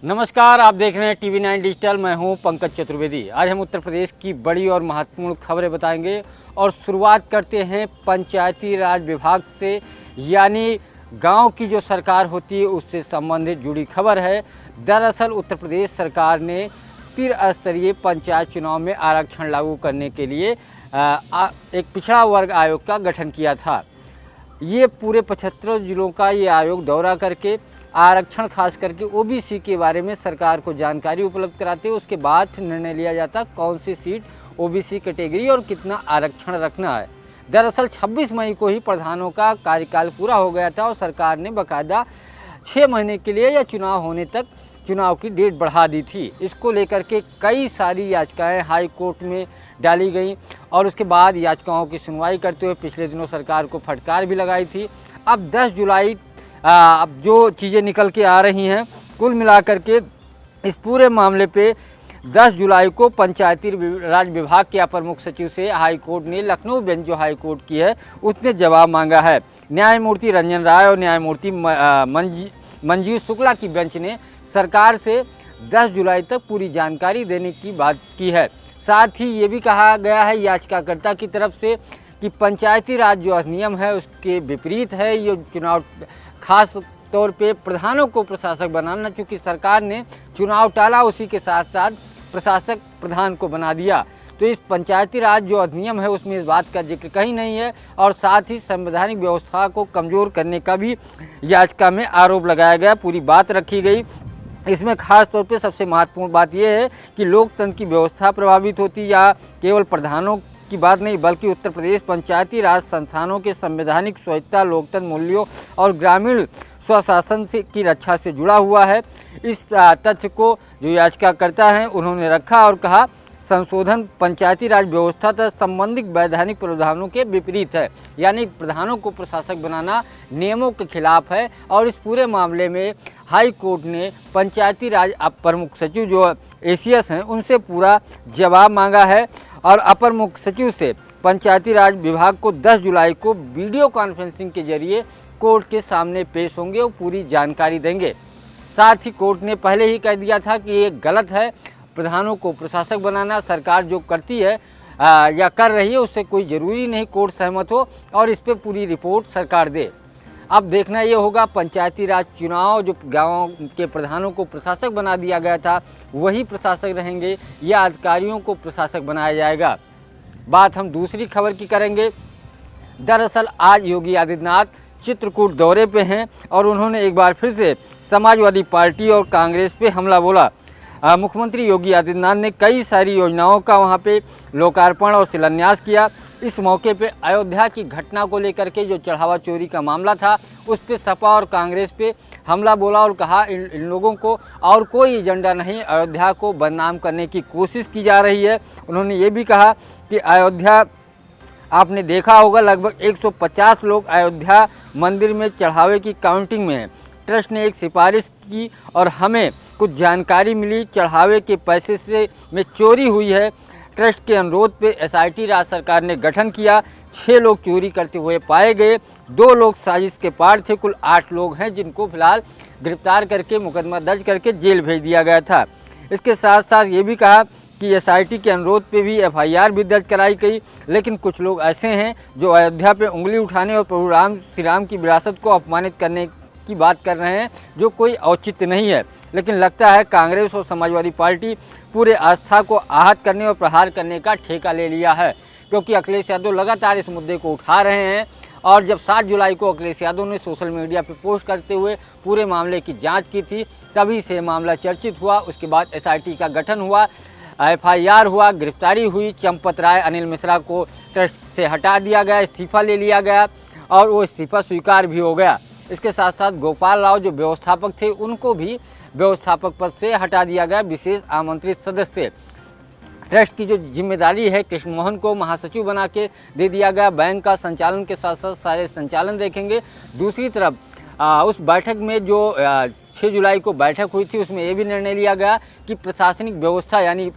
नमस्कार, आप देख रहे हैं टीवी 9 डिजिटल। मैं हूं पंकज चतुर्वेदी। आज हम उत्तर प्रदेश की बड़ी और महत्वपूर्ण खबरें बताएंगे और शुरुआत करते हैं पंचायती राज विभाग से, यानी गांव की जो सरकार होती है उससे संबंधित जुड़ी खबर है। दरअसल उत्तर प्रदेश सरकार ने त्रिस्तरीय पंचायत चुनाव में आरक्षण लागू करने के लिए एक पिछड़ा वर्ग आयोग का गठन किया था। ये पूरे 75 जिलों का ये आयोग दौरा करके आरक्षण खास करके ओबीसी के बारे में सरकार को जानकारी उपलब्ध कराते, उसके बाद फिर निर्णय लिया जाता कौन सी सीट ओबीसी कैटेगरी और कितना आरक्षण रखना है। दरअसल 26 मई को ही प्रधानों का कार्यकाल पूरा हो गया था और सरकार ने बाकायदा 6 महीने के लिए या चुनाव होने तक चुनाव की डेट बढ़ा दी थी। इसको लेकर के कई सारी याचिकाएं हाई कोर्ट में डाली गई और उसके बाद याचिकाओं की सुनवाई करते हुए पिछले दिनों सरकार को फटकार भी लगाई थी। अब 10 जुलाई अब जो चीज़ें निकल के आ रही हैं, कुल मिलाकर के इस पूरे मामले पे 10 जुलाई को पंचायती राज विभाग के अपर मुख्य सचिव से हाई कोर्ट ने, लखनऊ बेंच जो हाई कोर्ट की है, उसने जवाब मांगा है। न्यायमूर्ति रंजन राय और न्यायमूर्ति मंजीव शुक्ला की बेंच ने सरकार से 10 जुलाई तक पूरी जानकारी देने की बात की है। साथ ही ये भी कहा गया है याचिकाकर्ता की तरफ से कि पंचायती राज जो अधिनियम है उसके विपरीत है ये चुनाव, खास तौर पे प्रधानों को प्रशासक बनाना। चूँकि सरकार ने चुनाव टाला, उसी के साथ साथ प्रशासक प्रधान को बना दिया, तो इस पंचायती राज जो अधिनियम है उसमें इस बात का जिक्र कहीं नहीं है और साथ ही संवैधानिक व्यवस्था को कमज़ोर करने का भी याचिका में आरोप लगाया गया, पूरी बात रखी गई। इसमें खास तौर पे सबसे महत्वपूर्ण बात यह है कि लोकतंत्र की व्यवस्था प्रभावित होती, या केवल प्रधानों की बात नहीं बल्कि उत्तर प्रदेश पंचायती राज संस्थानों के संवैधानिक स्वायत्तता, लोकतंत्र मूल्यों और ग्रामीण स्वशासन से की रक्षा से जुड़ा हुआ है। इस तथ्य को जो याचिकाकर्ता हैं उन्होंने रखा और कहा संशोधन पंचायती राज व्यवस्था तथा संबंधित वैधानिक प्रावधानों के विपरीत है, यानी प्रधानों को प्रशासक बनाना नियमों के खिलाफ है। और इस पूरे मामले में हाई कोर्ट ने पंचायती राज अपर मुख्य सचिव जो एसीएस हैं उनसे पूरा जवाब मांगा है और अपर मुख्य सचिव से पंचायती राज विभाग को 10 जुलाई को वीडियो कॉन्फ्रेंसिंग के जरिए कोर्ट के सामने पेश होंगे और पूरी जानकारी देंगे। साथ ही कोर्ट ने पहले ही कह दिया था कि ये गलत है, प्रधानों को प्रशासक बनाना सरकार जो करती है या कर रही है उससे कोई ज़रूरी नहीं कोर्ट सहमत हो और इस पर पूरी रिपोर्ट सरकार दे। अब देखना ये होगा पंचायती राज चुनाव जो गाँव के प्रधानों को प्रशासक बना दिया गया था वही प्रशासक रहेंगे या अधिकारियों को प्रशासक बनाया जाएगा। बात हम दूसरी खबर की करेंगे। दरअसल आज योगी आदित्यनाथ चित्रकूट दौरे पे हैं और उन्होंने एक बार फिर से समाजवादी पार्टी और कांग्रेस पे हमला बोला। मुख्यमंत्री योगी आदित्यनाथ ने कई सारी योजनाओं का वहां पे लोकार्पण और शिलान्यास किया। इस मौके पे अयोध्या की घटना को लेकर के जो चढ़ावा चोरी का मामला था उस पे सपा और कांग्रेस पे हमला बोला और कहा इन लोगों को और कोई एजेंडा नहीं, अयोध्या को बदनाम करने की कोशिश की जा रही है। उन्होंने ये भी कहा कि अयोध्या, आपने देखा होगा लगभग 150 लोग अयोध्या मंदिर में चढ़ावे की काउंटिंग में हैं। ट्रस्ट ने एक सिफारिश की और हमें कुछ जानकारी मिली चढ़ावे के पैसे से में चोरी हुई है। ट्रस्ट के अनुरोध पे एसआईटी राज्य सरकार ने गठन किया। 6 लोग चोरी करते हुए पाए गए, 2 लोग साजिश के पार्ट थे। कुल 8 लोग हैं जिनको फिलहाल गिरफ्तार करके मुकदमा दर्ज करके जेल भेज दिया गया था। इसके साथ साथ ये भी कहा कि एसआईटी के अनुरोध पे भी एफआईआर भी दर्ज कराई गई, लेकिन कुछ लोग ऐसे हैं जो अयोध्या पे उंगली उठाने और प्रभु श्री राम की विरासत को अपमानित करने की बात कर रहे हैं जो कोई औचित्य नहीं है। लेकिन लगता है कांग्रेस और समाजवादी पार्टी पूरे आस्था को आहत करने और प्रहार करने का ठेका ले लिया है, क्योंकि अखिलेश यादव लगातार इस मुद्दे को उठा रहे हैं। और जब 7 जुलाई को अखिलेश यादव ने सोशल मीडिया पर पोस्ट करते हुए पूरे मामले की जांच की थी, तभी से मामला चर्चित हुआ। उसके बाद एसआईटी का गठन हुआ, एफआईआर हुआ, गिरफ्तारी हुई। चंपत राय, अनिल मिश्रा को ट्रस्ट से हटा दिया गया, इस्तीफा ले लिया गया और वो इस्तीफा स्वीकार भी हो गया। इसके साथ साथ गोपाल राव जो व्यवस्थापक थे उनको भी व्यवस्थापक पद से हटा दिया गया, विशेष आमंत्रित सदस्य। ट्रस्ट की जो जिम्मेदारी है कृष्ण मोहन को महासचिव बना के दे दिया गया। बैंक का संचालन के साथ साथ सारे संचालन देखेंगे। दूसरी तरफ उस बैठक में जो 6 जुलाई को बैठक हुई थी उसमें ये भी निर्णय लिया गया कि प्रशासनिक व्यवस्था यानी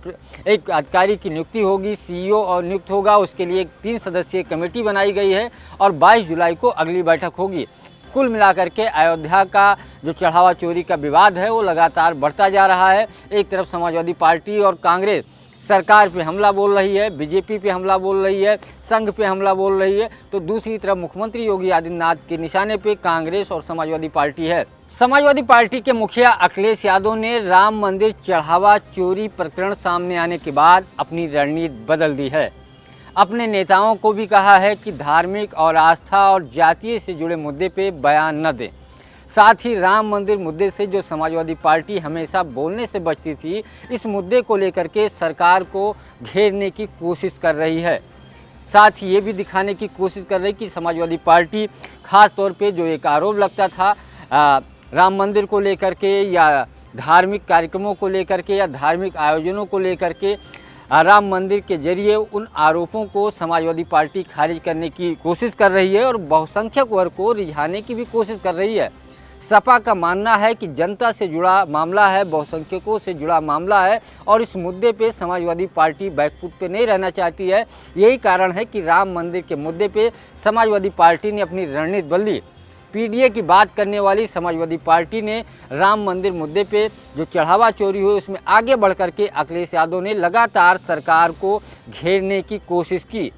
एक अधिकारी की नियुक्ति होगी, सीईओ और नियुक्त होगा, उसके लिए एक 3 सदस्यीय कमेटी बनाई गई है और 22 जुलाई को अगली बैठक होगी। कुल मिलाकर के अयोध्या का जो चढ़ावा चोरी का विवाद है वो लगातार बढ़ता जा रहा है। एक तरफ समाजवादी पार्टी और कांग्रेस सरकार पे हमला बोल रही है, बीजेपी पे हमला बोल रही है, संघ पे हमला बोल रही है, तो दूसरी तरफ मुख्यमंत्री योगी आदित्यनाथ के निशाने पे कांग्रेस और समाजवादी पार्टी है। समाजवादी पार्टी के मुखिया अखिलेश यादव ने राम मंदिर चढ़ावा चोरी प्रकरण सामने आने के बाद अपनी रणनीति बदल दी है। अपने नेताओं को भी कहा है कि धार्मिक और आस्था और जातीय से जुड़े मुद्दे पे बयान न दें। साथ ही राम मंदिर मुद्दे से जो समाजवादी पार्टी हमेशा बोलने से बचती थी, इस मुद्दे को लेकर के सरकार को घेरने की कोशिश कर रही है। साथ ही ये भी दिखाने की कोशिश कर रही कि समाजवादी पार्टी खास तौर पे जो एक आरोप लगता था राम मंदिर को लेकर के या धार्मिक कार्यक्रमों को लेकर के या धार्मिक आयोजनों को लेकर के, राम मंदिर के जरिए उन आरोपों को समाजवादी पार्टी खारिज करने की कोशिश कर रही है और बहुसंख्यक वर्ग को रिझाने की भी कोशिश कर रही है। सपा का मानना है कि जनता से जुड़ा मामला है, बहुसंख्यकों से जुड़ा मामला है और इस मुद्दे पे समाजवादी पार्टी बैकफुट पे नहीं रहना चाहती है। यही कारण है कि राम मंदिर के मुद्दे पे समाजवादी पार्टी ने अपनी रणनीति बदली। पीडीए की बात करने वाली समाजवादी पार्टी ने राम मंदिर मुद्दे पे जो चढ़ावा चोरी हुई उसमें आगे बढ़ करके अखिलेश यादव ने लगातार सरकार को घेरने की कोशिश की।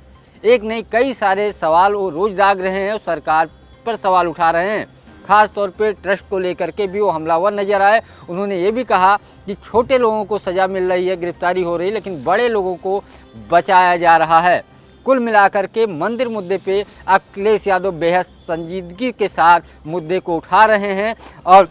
एक नहीं कई सारे सवाल वो रोज दाग रहे हैं और सरकार पर सवाल उठा रहे हैं। खास तौर पे ट्रस्ट को लेकर के भी वो हमलावर नजर आए। उन्होंने ये भी कहा कि छोटे लोगों को सज़ा मिल रही है, गिरफ्तारी हो रही है, लेकिन बड़े लोगों को बचाया जा रहा है। कुल मिलाकर के मंदिर मुद्दे पे अखिलेश यादव बेहद संजीदगी के साथ मुद्दे को उठा रहे हैं और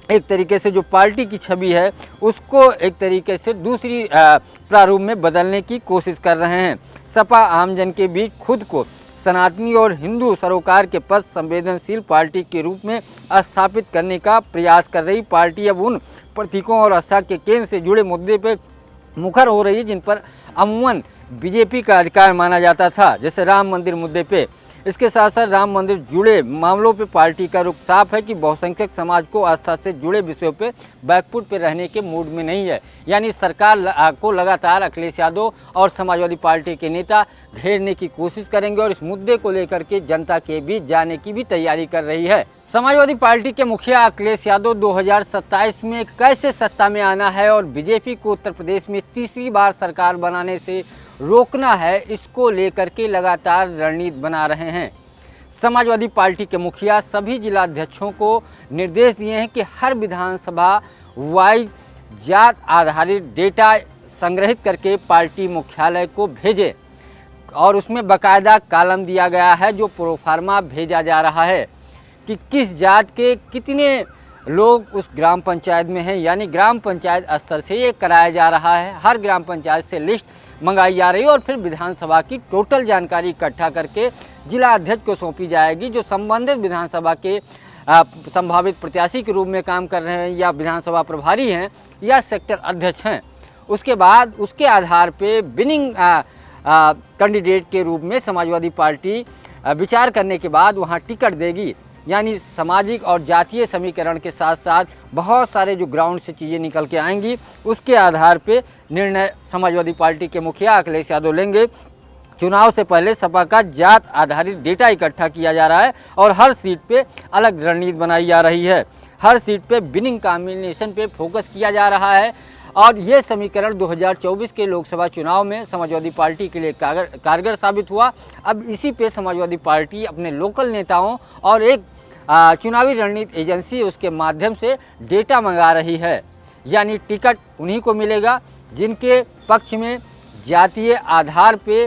एक तरीके से जो पार्टी की छवि है उसको एक तरीके से दूसरी प्रारूप में बदलने की कोशिश कर रहे हैं। सपा आमजन के बीच खुद को सनातनी और हिंदू सरोकार के पद संवेदनशील पार्टी के रूप में स्थापित करने का प्रयास कर रही पार्टी अब उन प्रतीकों और आस्था के केंद्र से जुड़े मुद्दे पे मुखर हो रही है जिन पर अमूमन बीजेपी का अधिकार माना जाता था, जैसे राम मंदिर मुद्दे पे। इसके साथ साथ राम मंदिर जुड़े मामलों पे पार्टी का रुख साफ है कि बहुसंख्यक समाज को आस्था से जुड़े विषयों पे बैकफुट पे रहने के मूड में नहीं है। यानी सरकार को लगातार अखिलेश यादव और समाजवादी पार्टी के नेता घेरने की कोशिश करेंगे और इस मुद्दे को लेकर के जनता के बीच जाने की भी तैयारी कर रही है। समाजवादी पार्टी के मुखिया अखिलेश यादव 2027 में कैसे सत्ता में आना है और बीजेपी को उत्तर प्रदेश में तीसरी बार सरकार बनाने से रोकना है, इसको लेकर के लगातार रणनीति बना रहे हैं। समाजवादी पार्टी के मुखिया सभी जिला अध्यक्षों को निर्देश दिए हैं कि हर विधानसभा वाइज जात आधारित डेटा संग्रहित करके पार्टी मुख्यालय को भेजें और उसमें बाकायदा कॉलम दिया गया है जो प्रोफार्मा भेजा जा रहा है कि किस जात के कितने लोग उस ग्राम पंचायत में हैं। यानी ग्राम पंचायत स्तर से ये कराया जा रहा है। हर ग्राम पंचायत से लिस्ट मंगाई जा रही है और फिर विधानसभा की टोटल जानकारी इकट्ठा करके जिला अध्यक्ष को सौंपी जाएगी जो संबंधित विधानसभा के संभावित प्रत्याशी के रूप में काम कर रहे हैं या विधानसभा प्रभारी हैं या सेक्टर अध्यक्ष हैं। उसके बाद उसके आधार पे विनिंग कैंडिडेट के रूप में समाजवादी पार्टी विचार करने के बाद वहाँ टिकट देगी। यानी सामाजिक और जातीय समीकरण के साथ साथ बहुत सारे जो ग्राउंड से चीज़ें निकल के आएंगी उसके आधार पे निर्णय समाजवादी पार्टी के मुखिया अखिलेश यादव लेंगे। चुनाव से पहले सपा का जात आधारित डेटा इकट्ठा किया जा रहा है और हर सीट पे अलग रणनीति बनाई जा रही है। हर सीट पे विनिंग कॉम्बिनेशन पे फोकस किया जा रहा है और ये समीकरण 2024 के लोकसभा चुनाव में समाजवादी पार्टी के लिए कारगर साबित हुआ। अब इसी पे समाजवादी पार्टी अपने लोकल नेताओं और एक चुनावी रणनीति एजेंसी उसके माध्यम से डेटा मंगा रही है। यानी टिकट उन्हीं को मिलेगा जिनके पक्ष में जातीय आधार पे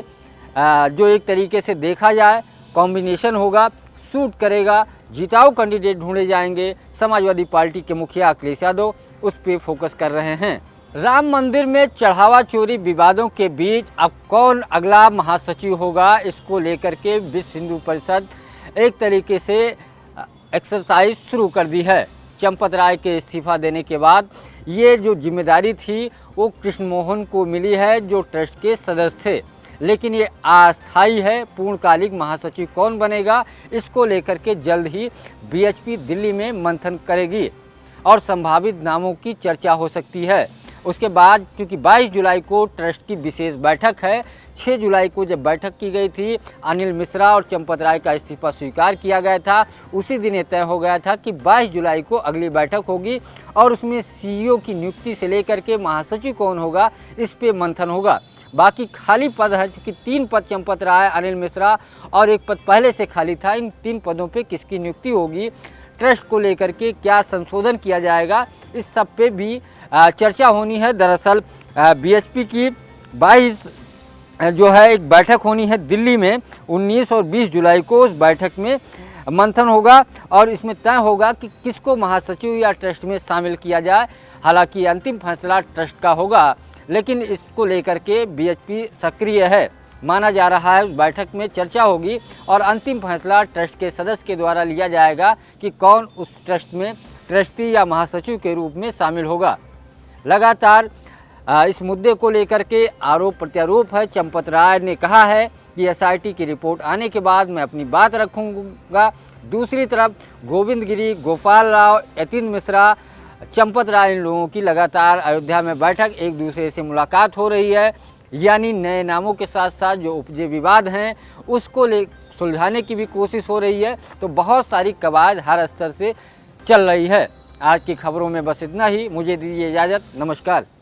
जो एक तरीके से देखा जाए कॉम्बिनेशन होगा, सूट करेगा, जिताऊ कैंडिडेट ढूंढे जाएंगे। समाजवादी पार्टी के मुखिया अखिलेश यादव उस पर फोकस कर रहे हैं। राम मंदिर में चढ़ावा चोरी विवादों के बीच अब कौन अगला महासचिव होगा, इसको लेकर के विश्व हिंदू परिषद एक तरीके से एक्सरसाइज शुरू कर दी है। चंपत राय के इस्तीफा देने के बाद ये जो जिम्मेदारी थी वो कृष्ण मोहन को मिली है जो ट्रस्ट के सदस्य थे, लेकिन ये अस्थायी है। पूर्णकालिक महासचिव कौन बनेगा इसको लेकर के जल्द ही बीएचपी दिल्ली में मंथन करेगी और संभावित नामों की चर्चा हो सकती है। उसके बाद चूँकि 22 जुलाई को ट्रस्ट की विशेष बैठक है, 6 जुलाई को जब बैठक की गई थी, अनिल मिश्रा और चंपत राय का इस्तीफा स्वीकार किया गया था। उसी दिन ये तय हो गया था कि 22 जुलाई को अगली बैठक होगी और उसमें सीईओ की नियुक्ति से लेकर के महासचिव कौन होगा इस पे मंथन होगा। बाकी खाली पद है, क्योंकि 3 पद चंपत राय, अनिल मिश्रा और 1 पद पहले से खाली था। इन 3 पदों पे किसकी नियुक्ति होगी, ट्रस्ट को लेकर के क्या संशोधन किया जाएगा, इस सब पे भी चर्चा होनी है। दरअसल बीएचपी की 22 जो है एक बैठक होनी है दिल्ली में 19 और 20 जुलाई को। उस बैठक में मंथन होगा और इसमें तय होगा कि किसको महासचिव या ट्रस्ट में शामिल किया जाए। हालांकि अंतिम फैसला ट्रस्ट का होगा, लेकिन इसको लेकर के बीएचपी सक्रिय है, माना जा रहा है। उस बैठक में चर्चा होगी और अंतिम फैसला ट्रस्ट के सदस्य के द्वारा लिया जाएगा कि कौन उस ट्रस्ट में ट्रस्टी या महासचिव के रूप में शामिल होगा। लगातार इस मुद्दे को लेकर के आरोप प्रत्यारोप है। चंपत राय ने कहा है कि एसआईटी की रिपोर्ट आने के बाद मैं अपनी बात रखूंगा। दूसरी तरफ गोविंद गिरी, गोपाल राव, यतीन मिश्रा, चंपत राय, इन लोगों की लगातार अयोध्या में बैठक, एक दूसरे से मुलाकात हो रही है। यानी नए नामों के साथ साथ जो उपजे विवाद हैं उसको सुलझाने की भी कोशिश हो रही है। तो बहुत सारी कवायद हर स्तर से चल रही है। आज की खबरों में बस इतना ही। मुझे दीजिए इजाज़त। नमस्कार।